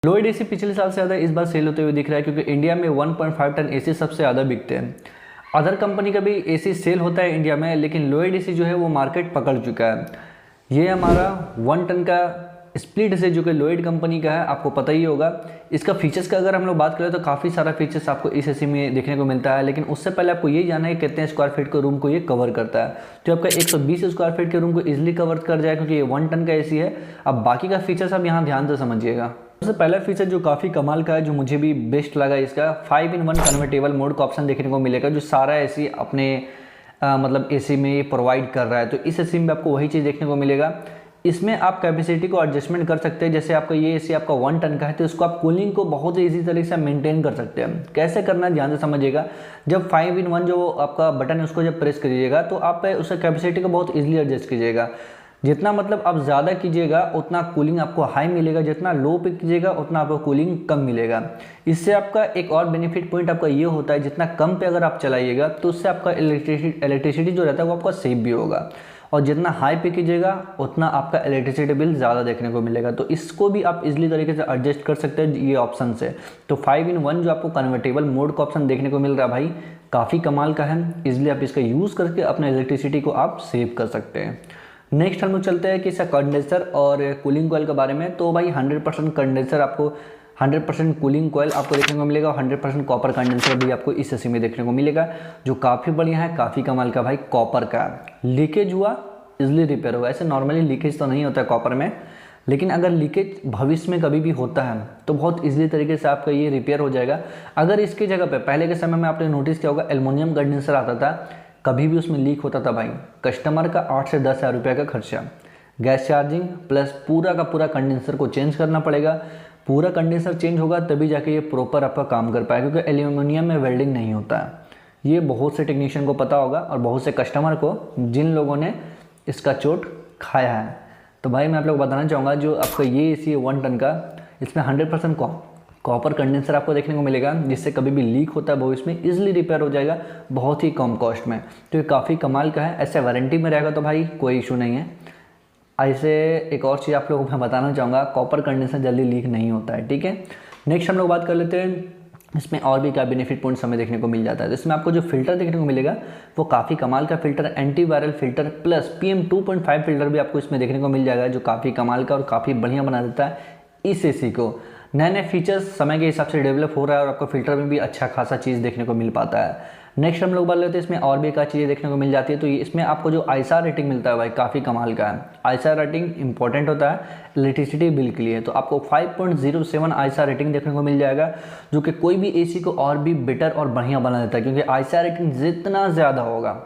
Lloyd AC पिछले साल से ज़्यादा इस बार सेल होते हुए दिख रहा है क्योंकि इंडिया में 1.5 टन एसी सबसे ज़्यादा बिकते हैं। अदर कंपनी का भी एसी सेल होता है इंडिया में, लेकिन लोइड एसी जो है वो मार्केट पकड़ चुका है। ये हमारा 1 टन का स्प्लिट से जो कि लोइड कंपनी का है, आपको पता ही होगा। इसका फीचर्स का अगर हम लोग बात करें तो काफ़ी सारा फीचर्स आपको इस एसी में देखने को मिलता है, लेकिन उससे पहले आपको ये जानना है कि कितने स्क्वायर फीट के रूम को ये कवर करता है। तो आपका 120 स्क्वायर फीट के रूम को इजीली कवर कर जाए क्योंकि ये 1 टन का एसी है। अब बाकी का फीचर्स आप यहाँ ध्यान से समझिएगा। सबसे पहला फीचर जो काफ़ी कमाल का है, जो मुझे भी बेस्ट लगा, इसका 5-in-1 कन्वर्टेबल मोड का ऑप्शन देखने को मिलेगा, जो सारा एसी अपने मतलब एसी में प्रोवाइड कर रहा है। तो इस एसी में आपको वही चीज़ देखने को मिलेगा। इसमें आप कैपेसिटी को एडजस्टमेंट कर सकते हैं। जैसे आपका ये एसी आपका 1 टन का है तो इसको आप कूलिंग को बहुत ही ईजी तरीके से मेंटेन कर सकते हैं। कैसे करना है ध्यान से समझिएगा। जब 5-in-1 जो आपका बटन है उसको जब प्रेस करिएगा तो आप उसका कैपेसिटी को बहुत ईजिली एडजस्ट कीजिएगा। जितना मतलब आप ज़्यादा कीजिएगा उतना कूलिंग आपको हाई मिलेगा, जितना लो पे कीजिएगा उतना आपको कूलिंग कम मिलेगा। इससे आपका एक और बेनिफिट पॉइंट आपका ये होता है, जितना कम पे अगर आप चलाइएगा तो उससे आपका इलेक्ट्रिसिटी जो रहता है वो आपका सेव भी होगा, और जितना हाई पे कीजिएगा उतना आपका इलेक्ट्रिसिटी बिल ज़्यादा देखने को मिलेगा। तो इसको भी आप इजीली तरीके से एडजस्ट कर सकते हैं ये ऑप्शन से। तो 5-in-1 जो आपको कन्वर्टेबल मोड का ऑप्शन देखने को मिल रहा है भाई, काफ़ी कमाल का है। इजीली आप इसका यूज़ करके अपने इलेक्ट्रिसिटी को आप सेव कर सकते हैं। नेक्स्ट हम लोग चलते हैं कि इसका कंडेंसर और कूलिंग कॉइल के बारे में। तो भाई 100% कंडेंसर आपको, 100% कूलिंग कॉइल आपको देखने को मिलेगा, और 100% कॉपर कंडेंसर भी आपको इस एसी में देखने को मिलेगा, जो काफ़ी बढ़िया है, काफ़ी कमाल का भाई। कॉपर का लीकेज हुआ इजिली रिपेयर होगा। ऐसे नॉर्मली लीकेज तो नहीं होता है कॉपर में, लेकिन अगर लीकेज भविष्य में कभी भी होता है तो बहुत इजीली तरीके से आपका ये रिपेयर हो जाएगा। अगर इसकी जगह पे पहले के समय में आपने नोटिस किया होगा एल्युमिनियम कंडेंसर आता था, कभी भी उसमें लीक होता था भाई, कस्टमर का 8 से 10 हज़ार रुपये का खर्चा, गैस चार्जिंग प्लस पूरा का पूरा कंडेंसर को चेंज करना पड़ेगा। पूरा कंडेंसर चेंज होगा तभी जाके ये प्रॉपर आपका काम कर पाएगा, क्योंकि एल्यूमिनियम में वेल्डिंग नहीं होता है। ये बहुत से टेक्नीशियन को पता होगा और बहुत से कस्टमर को, जिन लोगों ने इसका चोट खाया है। तो भाई मैं आप लोग को बताना चाहूँगा, जो आपका ये एसी 1 टन का, इसमें 100% कॉपर कंडेंसर आपको देखने को मिलेगा, जिससे कभी भी लीक होता है भविष्य में इजीली रिपेयर हो जाएगा बहुत ही कम कॉस्ट में। तो ये काफ़ी कमाल का है। ऐसे वारंटी में रहेगा तो भाई कोई इशू नहीं है। ऐसे एक और चीज़ आप लोगों को मैं बताना चाहूँगा, कॉपर कंडेंसर जल्दी लीक नहीं होता है, ठीक है। नेक्स्ट हम लोग बात कर लेते हैं इसमें और भी क्या बेनिफिट पॉइंट्स हमें देखने को मिल जाता है। तो इसमें आपको जो फिल्टर देखने को मिलेगा वो काफ़ी कमाल का filter, anti viral filter plus PM2.5 filter भी आपको इसमें देखने को मिल जाएगा, जो काफ़ी कमाल का और काफ़ी बढ़िया बना देता है इस एसी को। नए नए फीचर्स समय के हिसाब से डेवलप हो रहा है और आपको फिल्टर में भी अच्छा खासा चीज़ देखने को मिल पाता है। नेक्स्ट हम लोग बात लेते हैं इसमें और भी एक चीज़ें देखने को मिल जाती है। तो इसमें आपको जो ISR रेटिंग मिलता है भाई, काफ़ी कमाल का है। ISR रेटिंग इंपॉर्टेंट होता है इलेक्ट्रिसिटी बिल के लिए। तो आपको 5.07 ISR रेटिंग देखने को मिल जाएगा, जो कि कोई भी एसी को और भी बेटर और बढ़िया बना देता है, क्योंकि ISR रेटिंग जितना ज़्यादा होगा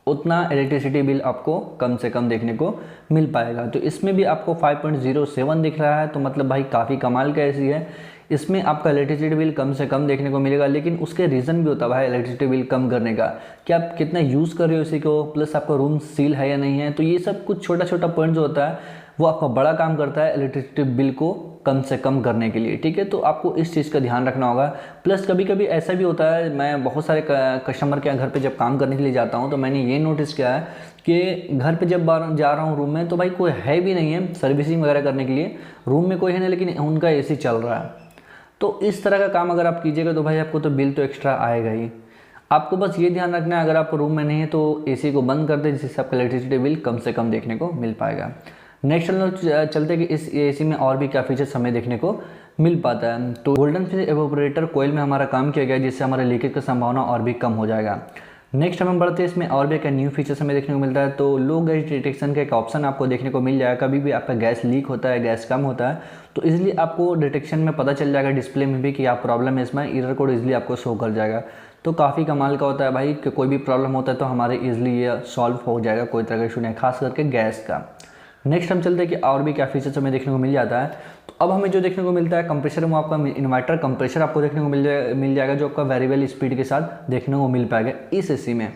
उतना इलेक्ट्रिसिटी बिल आपको कम से कम देखने को मिल पाएगा। तो इसमें भी आपको 5.07 दिख रहा है, तो मतलब भाई काफ़ी कमाल का एसी है। इसमें आपका इलेक्ट्रिसिटी बिल कम से कम देखने को मिलेगा, लेकिन उसके रीज़न भी होता है भाई इलेक्ट्रिसिटी बिल कम करने का, कि आप कितना यूज़ कर रहे हो इसी को, प्लस आपका रूम सील है या नहीं है। तो ये सब कुछ छोटा छोटा पॉइंट जो होता है वो आपका बड़ा काम करता है इलेक्ट्रिसिटी बिल को कम से कम करने के लिए, ठीक है। तो आपको इस चीज़ का ध्यान रखना होगा। प्लस कभी कभी ऐसा भी होता है, मैं बहुत सारे कस्टमर के घर पे जब काम करने के लिए जाता हूँ तो मैंने ये नोटिस किया है कि घर पे जब जा रहा हूँ रूम में, तो भाई कोई है भी नहीं है सर्विसिंग वगैरह करने के लिए, रूम में कोई है नहीं, लेकिन उनका AC चल रहा है। तो इस तरह का काम अगर आप कीजिएगा तो भाई आपको तो बिल तो एक्स्ट्रा आएगा ही। आपको बस ये ध्यान रखना है, अगर आप रूम में नहीं है तो AC को बंद कर दें, जिससे आपका इलेक्ट्रिसिटी बिल कम से कम देखने को मिल पाएगा। नेक्स्ट हम लोग चलते कि इस एसी में और भी क्या फीचर्स हमें देखने को मिल पाता है। तो गोल्डन फिश एवापोरेटर कोयल में हमारा काम किया गया, जिससे हमारे लीकेज का संभावना और भी कम हो जाएगा। नेक्स्ट हम बढ़ते हैं, इसमें और भी क्या न्यू फीचर्स हमें देखने को मिलता है। तो लो गैस डिटेक्शन का एक ऑप्शन आपको देखने को मिल जाएगा। कभी भी आपका गैस लीक होता है, गैस कम होता है, तो इजीली आपको डिटेक्शन में पता चल जाएगा, डिस्प्ले में भी कि आप प्रॉब्लम है इसमें, एरर कोड इजीली आपको शो कर जाएगा। तो काफ़ी कमाल का होता है भाई, कि कोई भी प्रॉब्लम होता है तो हमारे इजीली ये सॉल्व हो जाएगा, कोई तरह का इशू नहीं, खास करके गैस का। नेक्स्ट हम चलते हैं कि और भी क्या फीचर्स हमें देखने को मिल जाता है। तो अब हमें जो देखने को मिलता है कंप्रेसर में, आपका इन्वर्टर कंप्रेसर आपको देखने को मिल जाएगा, जो आपका वेरिएबल स्पीड के साथ देखने को मिल पाएगा इस एसी में।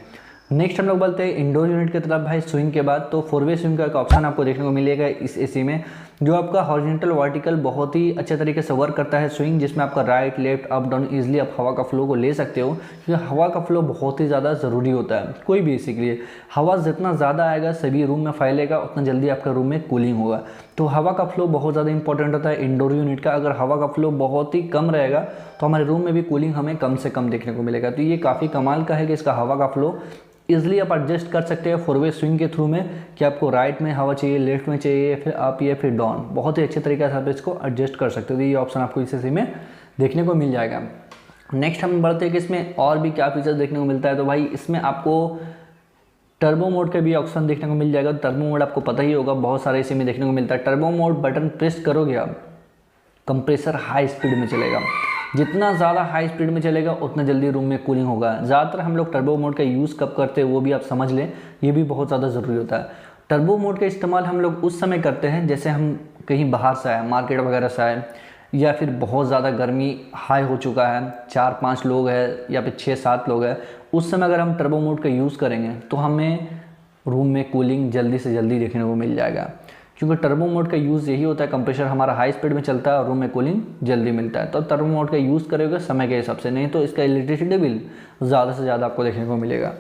नेक्स्ट हम लोग बोलते हैं इंडोर यूनिट की तरफ भाई, स्विंग के बाद तो 4-वे स्विंग का ऑप्शन आपको देखने को मिलेगा इस एसी में, जो आपका हॉरिजॉन्टल वर्टिकल बहुत ही अच्छे तरीके से वर्क करता है स्विंग, जिसमें आपका right left up down easily आप हवा का फ्लो को ले सकते हो, क्योंकि हवा का फ्लो बहुत ही ज़्यादा ज़रूरी होता है कोई भी एसी के लिए। हवा जितना ज़्यादा आएगा सभी रूम में फैलेगा, उतना जल्दी आपका रूम में कूलिंग होगा। तो हवा का फ्लो बहुत ज़्यादा इंपॉर्टेंट होता है इंडोर यूनिट का। अगर हवा का फ्लो बहुत ही कम रहेगा तो हमारे रूम में भी कूलिंग हमें कम से कम देखने को मिलेगा। तो ये काफ़ी कमाल का है कि इसका हवा का फ्लो ईजिली आप एडजस्ट कर सकते हैं 4 वे स्विंग के थ्रू में, कि आपको राइट में हवा चाहिए, लेफ्ट में चाहिए, फिर अप या फिर डाउन, बहुत ही अच्छे तरीके से आप इसको एडजस्ट कर सकते हो। तो ये ऑप्शन आपको इस एसी में देखने को मिल जाएगा। नेक्स्ट हम बढ़ते हैं कि इसमें और भी क्या फीचर्स देखने को मिलता है। तो भाई इसमें आपको टर्बो मोड का भी ऑप्शन देखने को मिल जाएगा। टर्बो मोड आपको पता ही होगा, बहुत सारे एसी में देखने को मिलता है। टर्बो मोड बटन प्रेस करोगे आप, कंप्रेसर हाई स्पीड में चलेगा। जितना ज़्यादा हाई स्पीड में चलेगा उतना जल्दी रूम में कूलिंग होगा। ज़्यादातर हम लोग टर्बो मोड का यूज़ कब करते हैं वो भी आप समझ लें, ये भी बहुत ज़्यादा ज़रूरी होता है। टर्बो मोड का इस्तेमाल हम लोग उस समय करते हैं जैसे हम कहीं बाहर से आए, मार्केट वगैरह से आए, या फिर बहुत ज़्यादा गर्मी हाई हो चुका है, 4-5 लोग हैं या फिर 6-7 लोग हैं, उस समय अगर हम टर्बो मोड का यूज़ करेंगे तो हमें रूम में कूलिंग जल्दी से जल्दी देखने को मिल जाएगा। क्योंकि टर्बो मोड का यूज़ यही होता है, कंप्रेसर हमारा हाई स्पीड में चलता है और रूम में कूलिंग जल्दी मिलता है। तो टर्बो मोड का यूज़ करोगे समय के हिसाब से, नहीं तो इसका इलेक्ट्रिसिटी बिल ज़्यादा से ज़्यादा आपको देखने को मिलेगा।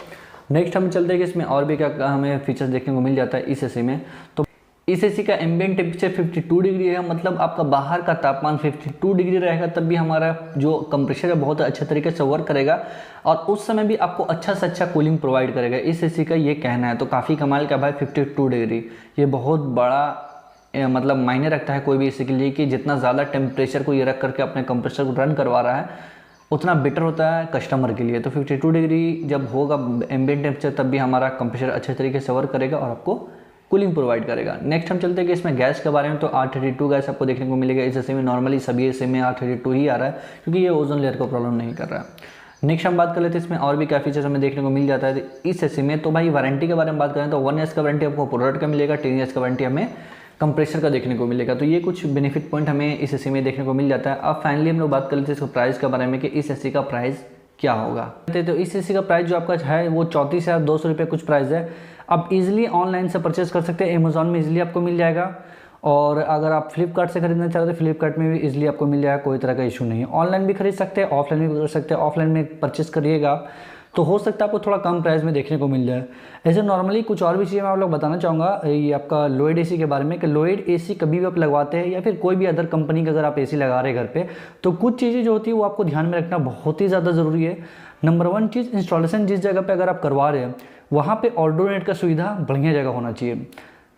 नेक्स्ट हम चलते हैं कि इसमें और भी क्या हमें फीचर्स देखने को मिल जाता है इस एसी में। तो इस एसी का एम्बिएंट टेम्परेचर 52 डिग्री है, मतलब आपका बाहर का तापमान 52 डिग्री रहेगा, तब भी हमारा जो कंप्रेसर है बहुत अच्छे तरीके से वर्क करेगा और उस समय भी आपको अच्छा से अच्छा कूलिंग प्रोवाइड करेगा, इस एसी का ये कहना है। तो काफ़ी कमाल का भाई 52 डिग्री, ये बहुत बड़ा मतलब मायने रखता है कोई भी एसी के लिए, कि जितना ज़्यादा टेम्परेचर को ये रख करके अपने कंप्रेसर को रन करवा रहा है उतना बेटर होता है कस्टमर के लिए। तो 52 डिग्री जब होगा एम्बिएंट टेम्परेचर, तब भी हमारा कंप्रेसर अच्छे तरीके से वर्क करेगा और आपको कूलिंग प्रोवाइड करेगा। नेक्स्ट हम चलते हैं कि इसमें गैस के बारे में। तो R32 गैस आपको देखने को मिलेगा इस एसी में। नॉर्मली सभी एसी में R32 ही आ रहा है क्योंकि ये ओजोन लेयर को प्रॉब्लम नहीं कर रहा है। नेक्स्ट हम बात कर लेते हैं इसमें और भी क्या फीचर्स हमें देखने को मिल जाता है इस एसी में। तो भाई वारंटी के बारे में बात करें तो 1 ईयर्स का वारंटी आपको प्रोडक्ट का मिलेगा, 10 ईयर्स का वारंटी हमें कंप्रेसर का देखने को मिलेगा। तो ये कुछ बेनिफिट पॉइंट हमें इस एसी में देखने को मिल जाता है। अब फाइनली हम लोग बात कर लेते हैं इसका प्राइस के बारे में कि इस एसी का प्राइस क्या होगा। तो इस एसी का प्राइस जो आपका है वो 34,200 रुपये कुछ प्राइस है। आप इजीली ऑनलाइन से परचेज कर सकते हैं, अमेजॉन में इजीली आपको मिल जाएगा, और अगर आप फ्लिपकार्ट से खरीदना चाहते हैं तो फ्लिपकार्ट में भी इजीली आपको मिल जाएगा, कोई तरह का इशू नहीं है। ऑनलाइन भी खरीद सकते हैं, ऑफलाइन भी कर सकते हैं। ऑफलाइन में परचेस करिएगा तो हो सकता है आपको थोड़ा कम प्राइस में देखने को मिल जाए। ऐसे नॉर्मली कुछ और भी चीज़ें मैं आप लोग बताना चाहूँगा ये आपका लोएड एसी के बारे में, कि लोएड एसी कभी भी आप लगवाते हैं या फिर कोई भी अदर कंपनी का अगर आप एसी लगा रहे हैं घर पे, तो कुछ चीज़ें जो होती है वो आपको ध्यान में रखना बहुत ही ज़्यादा ज़रूरी है। नंबर 1 चीज़, इंस्टॉलेशन जिस जगह पे अगर आप करवा रहे हैं वहाँ पे ऑर्डो नेट का सुविधा बढ़िया जगह होना चाहिए,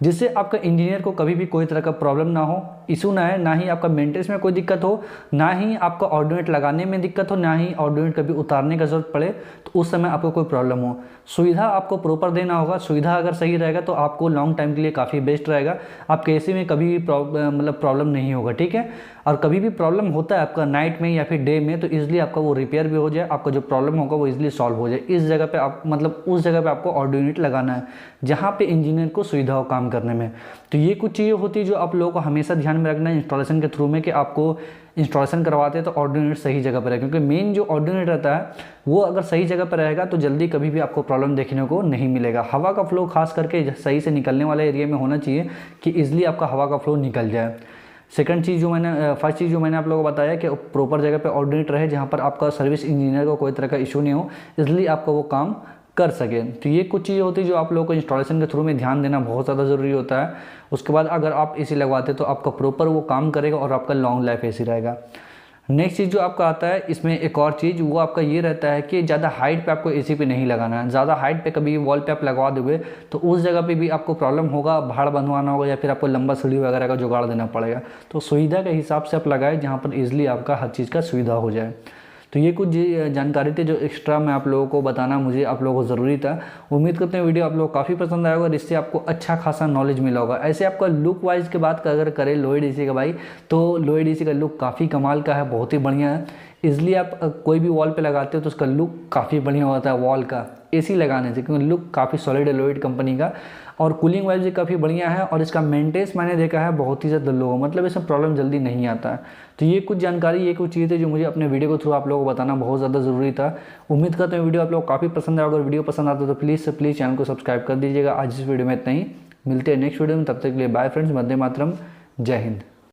जिससे आपका इंजीनियर को कभी भी कोई तरह का प्रॉब्लम ना हो, इशू ना है, ना ही आपका मेंटेनेंस में कोई दिक्कत हो, ना ही आपका ऑर्डो नेट लगाने में दिक्कत हो, ना ही ऑर्डो नेट कभी उतारने का जरूरत पड़े तो उस समय आपको कोई प्रॉब्लम हो। सुविधा आपको प्रॉपर देना होगा। सुविधा अगर सही रहेगा तो आपको लॉन्ग टाइम के लिए काफ़ी बेस्ट रहेगा। आपके एसी में कभी भी प्रॉब्लम नहीं होगा, ठीक है। और कभी भी प्रॉब्लम होता है आपका नाइट में या फिर डे में, तो ईजिली आपका वो रिपेयर भी हो जाए, आपका जो प्रॉब्लम होगा वो ईजिली सॉल्व हो जाए। इस जगह पे आप उस जगह पे आपको ऑर्डो यूनिट लगाना है जहाँ पे इंजीनियर को सुविधा हो काम करने में। तो ये कुछ चीज़ें होती है जो आप लोगों को हमेशा ध्यान में रखना है इंस्टॉलेशन के थ्रू में, कि आपको इंस्टॉलेशन करवाते हैं तो ऑर्डो यूनिट सही जगह पर है, क्योंकि मेन जो ऑर्डो यूनिट रहता है वो अगर सही जगह पर रहेगा तो जल्दी कभी भी आपको प्रॉब्लम देखने को नहीं मिलेगा। हवा का फ्लो खास करके सही से निकलने वाले एरिया में होना चाहिए कि ईजिली आपका हवा का फ्लो निकल जाए। फर्स्ट चीज़ जो मैंने आप लोगों को बताया कि प्रॉपर जगह पे ऑर्डो यूनिट रहे, जहाँ पर आपका सर्विस इंजीनियर को कोई तरह का इशू नहीं हो, इसलिए आपका वो काम कर सके। तो ये कुछ चीज़ें होती है जो आप लोगों को इंस्टॉलेशन के थ्रू में ध्यान देना बहुत ज़्यादा ज़रूरी होता है। उसके बाद अगर आप एसी लगवाते तो आपका प्रॉपर वो काम करेगा और आपका लॉन्ग लाइफ एसी रहेगा। नेक्स्ट चीज़ जो आपका आता है इसमें एक और चीज़, वो आपका ये रहता है कि ज़्यादा हाइट पे आपको एसी पे नहीं लगाना है। ज़्यादा हाइट पे कभी वॉल पे आप लगवा दोगे तो उस जगह पे भी आपको प्रॉब्लम होगा, भाड़ बंधवाना होगा या फिर आपको लंबा सीढ़ी वगैरह का जुगाड़ देना पड़ेगा। तो सुविधा के हिसाब से आप लगाए जहाँ पर ईजिली आपका हर चीज़ का सुविधा हो जाए। तो ये कुछ जानकारी थी जो एक्स्ट्रा मैं आप लोगों को बताना मुझे आप लोगों को ज़रूरी था। उम्मीद करते हैं वीडियो आप लोगों को काफ़ी पसंद आया होगा और इससे आपको अच्छा खासा नॉलेज मिला होगा। ऐसे आपका लुक वाइज की बात अगर करें लोएड एसी का भाई, तो लोएड एसी का लुक काफ़ी कमाल का है, बहुत ही बढ़िया है। इसलिए आप कोई भी वॉल पे लगाते हो तो उसका लुक काफ़ी बढ़िया होता है वॉल का एसी लगाने से, क्योंकि लुक काफ़ी सॉलिड है लोएड कंपनी का। और कूलिंग वाइज भी काफ़ी बढ़िया है और इसका मेंटेनेंस मैंने देखा है बहुत ही ज़्यादा लो, मतलब इसमें प्रॉब्लम जल्दी नहीं आता है। तो ये कुछ जानकारी, ये कुछ चीज़ें जो मुझे अपने वीडियो के थ्रू आप लोगों को बताना बहुत ज़्यादा ज़रूरी था। उम्मीद करते हैं वीडियो आप लोग को काफ़ी पसंद आया। अगर वीडियो पसंद आता है तो प्लीज़ से प्लीज़ चैनल को सब्सक्राइब कर दीजिएगा। आज इस वीडियो में इतना ही, मिलते हैं नेक्स्ट वीडियो में, तब तक के लिए बाय फ्रेंड्स, वंदे मातरम, जय हिंद।